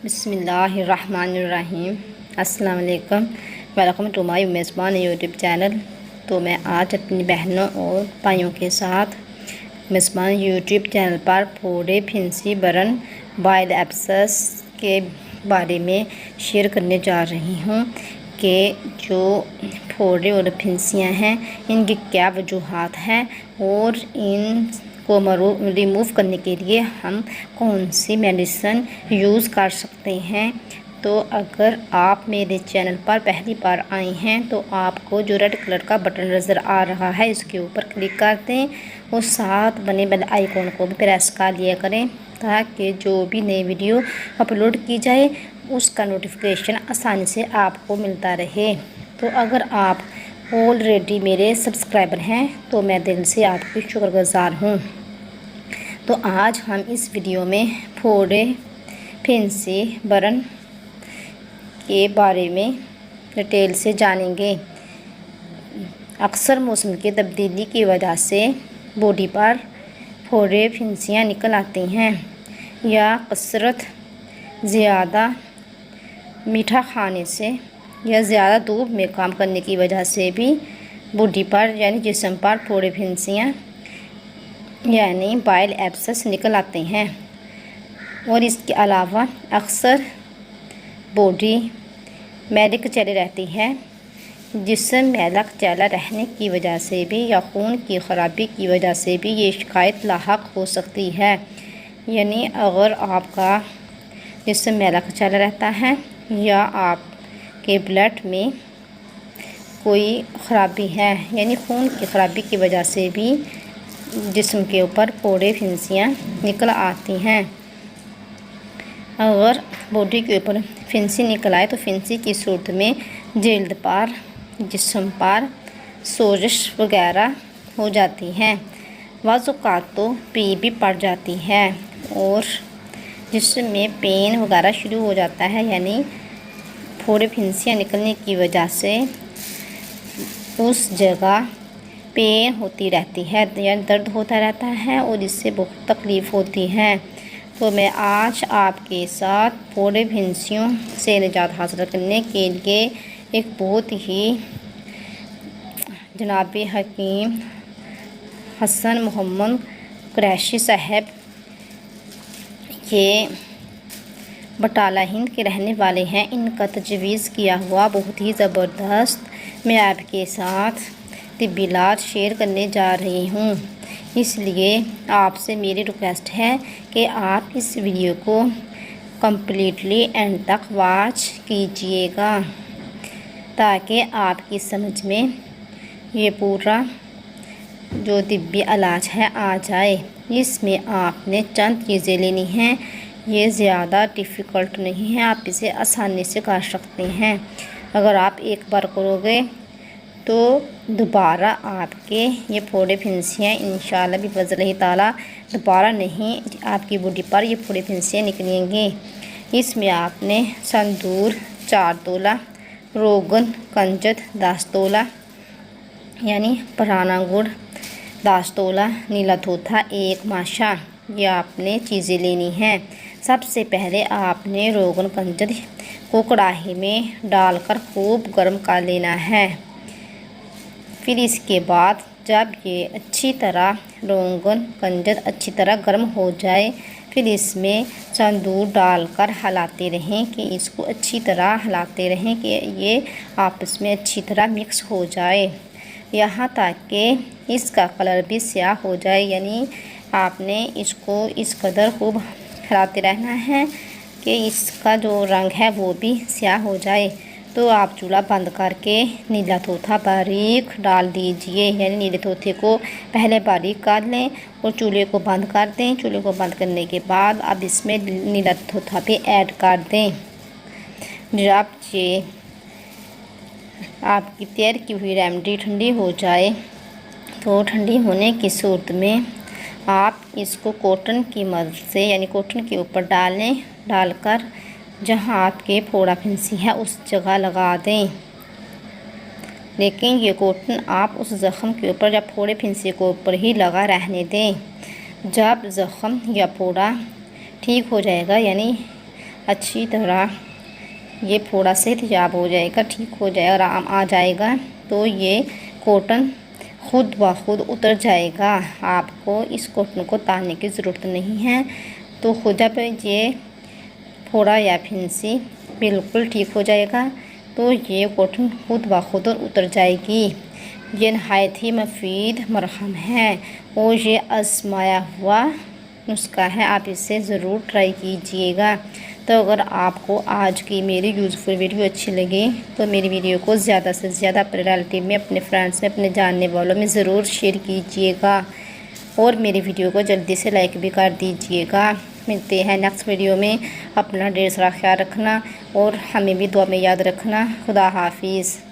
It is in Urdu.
بسم اللہ الرحمن الرحیم۔ السلام علیکم، ویلکم ٹو مائی میزبان یوٹیوب چینل۔ تو میں آج اپنی بہنوں اور بھائیوں کے ساتھ میزبان یوٹیوب چینل پر پھوڑے، پھنسی، برن، بائل ایبسس کے بارے میں شیئر کرنے جا رہی ہوں کہ جو پھوڑے اور پھنسیاں ہیں ان کی کیا وجوہات ہیں اور ان کو ریموو کرنے کے لیے ہم کون سی میڈیسن یوز کر سکتے ہیں۔ تو اگر آپ میرے چینل پر پہلی بار آئے ہیں تو آپ کو جو ریڈ کلر کا بٹن نظر آ رہا ہے اس کے اوپر کلک کر دیں اور ساتھ بنے بیل آئیکن کو بھی پریس کر لیا کریں تاکہ جو بھی نئی ویڈیو اپلوڈ کی جائے اس کا نوٹیفیکیشن آسانی سے آپ کو ملتا رہے۔ تو اگر آپ آلریڈی میرے سبسکرائبر ہیں تو میں دل سے آپ کی شکر گزار ہوں۔ تو آج ہم اس ویڈیو میں پھوڑے، پھنسی، برن کے بارے میں ڈیٹیل سے جانیں گے۔ اکثر موسم کی تبدیلی کی وجہ سے باڈی پر پھوڑے، پھنسیاں نکل آتی ہیں یا کثرت زیادہ میٹھا کھانے سے یا زیادہ دھوپ میں کام کرنے کی وجہ سے بھی باڈی پر یعنی جسم پر پھوڑے، پھنسیاں یعنی بائل ایبسس نکل آتے ہیں۔ اور اس کے علاوہ اکثر باڈی میلک چلی رہتی ہے۔ جسم میلک چلا رہنے کی وجہ سے بھی یا خون کی خرابی کی وجہ سے بھی یہ شکایت لاحق ہو سکتی ہے۔ یعنی اگر آپ کا جسم میلک چلا رہتا ہے یا آپ کے بلڈ میں کوئی خرابی ہے یعنی خون کی خرابی کی وجہ سے بھی جسم کے اوپر پھوڑے، پھنسیاں نکل آتی ہیں۔ اگر باڈی کے اوپر پھنسی نکل آئے تو پھنسی کی صورت میں جلد پر، جسم پر سوزش وغیرہ ہو جاتی ہے، بعض اوقات تو پی بھی پڑ جاتی ہے اور جسم میں پین وغیرہ شروع ہو جاتا ہے۔ یعنی پھوڑے، پھنسیاں نکلنے کی وجہ سے اس جگہ پین ہوتی رہتی ہے یعنی درد ہوتا رہتا ہے اور اس سے بہت تکلیف ہوتی ہے۔ تو میں آج آپ کے ساتھ پھوڑے، پھنسیوں سے نجات حاصل کرنے کے لیے ایک بہت ہی جناب حکیم حسن محمد قریشی صاحب یہ بٹالہ ہند کے رہنے والے ہیں، ان کا تجویز کیا ہوا بہت ہی زبردست میں آپ کے ساتھ طبی علاج شیئر کرنے جا رہی ہوں۔ اس لیے آپ سے میری ریکویسٹ ہے کہ آپ اس ویڈیو کو کمپلیٹلی اینڈ تک واچ کیجیے گا تاکہ آپ کی سمجھ میں یہ پورا جو طبی علاج ہے آ جائے۔ اس میں آپ نے چند چیزیں لینی ہیں، یہ زیادہ ڈیفیکلٹ نہیں ہے، آپ اسے آسانی سے کر سکتے ہیں۔ اگر آپ ایک بار کرو گے تو دوبارہ آپ کے یہ پھوڑے، پھنسیاں انشاءاللہ بفضلہ تعالیٰ دوبارہ نہیں آپ کی باڈی پر یہ پھوڑے، پھنسیاں نکلیں گے۔ اس میں آپ نے سندور 4 تولہ، روغن کنجد 10 تولہ یعنی پرانا گڑ 10 تولہ، نیلا تھوتھا 1 ماشا یہ آپ نے چیزیں لینی ہیں۔ سب سے پہلے آپ نے روغن کنجد کو کڑاہی میں ڈال کر خوب گرم کر لینا ہے۔ پھر اس کے بعد جب یہ اچھی طرح روغن کنجد اچھی طرح گرم ہو جائے پھر اس میں سندور ڈال کر ہلاتے رہیں کہ اس کو اچھی طرح ہلاتے رہیں کہ یہ آپس میں اچھی طرح مکس ہو جائے یہاں تک کہ اس کا کلر بھی سیاہ ہو جائے۔ یعنی آپ نے اس کو اس قدر خوب ہلاتے رہنا ہے کہ اس کا جو رنگ ہے وہ بھی سیاہ ہو جائے۔ تو آپ چولہا بند کر کے نیلا تھوتھا باریک ڈال دیجئے، یعنی نیلے تھوتھے کو پہلے باریک کر لیں اور چولہے کو بند کر دیں۔ چولہے کو بند کرنے کے بعد اب اس میں نیلا تھوتھا بھی ایڈ کر دیں۔ جب یہ آپ کی تیار کی ہوئی ریمیڈی ٹھنڈی ہو جائے تو ٹھنڈی ہونے کی صورت میں آپ اس کو کاٹن کی مدد سے یعنی کاٹن کے اوپر ڈالیں، ڈال کر جہاں آپ کے پھوڑا، پھنسی ہے اس جگہ لگا دیں۔ لیکن یہ کاٹن آپ اس زخم کے اوپر یا پھوڑے، پھنسی کے اوپر ہی لگا رہنے دیں۔ جب زخم یا پھوڑا ٹھیک ہو جائے گا یعنی اچھی طرح یہ پھوڑا صحتیاب ہو جائے گا، ٹھیک ہو جائے گا، آرام آ جائے گا تو یہ کاٹن خود بخود اتر جائے گا۔ آپ کو اس کاٹن کو تاننے کی ضرورت نہیں ہے۔ تو خود جب یہ پھوڑا یا پھنسی بالکل ٹھیک ہو جائے گا تو یہ کاٹن خود بخود اتر جائے گی۔ یہ نہایت ہی مفید مرہم ہے اور یہ آزمایا ہوا نسخہ ہے، آپ اسے ضرور ٹرائی کیجئے گا۔ تو اگر آپ کو آج کی میری یوزفل ویڈیو اچھی لگی تو میری ویڈیو کو زیادہ سے زیادہ اپنے ریلیٹیو میں، اپنے فرینڈس میں، اپنے جاننے والوں میں ضرور شیئر کیجئے گا اور میری ویڈیو کو جلدی سے لائک بھی کر دیجئے گا۔ ملتے ہیں نیکسٹ ویڈیو میں۔ اپنا ڈھیر سارا خیال رکھنا اور ہمیں بھی دعا میں یاد رکھنا۔ خدا حافظ۔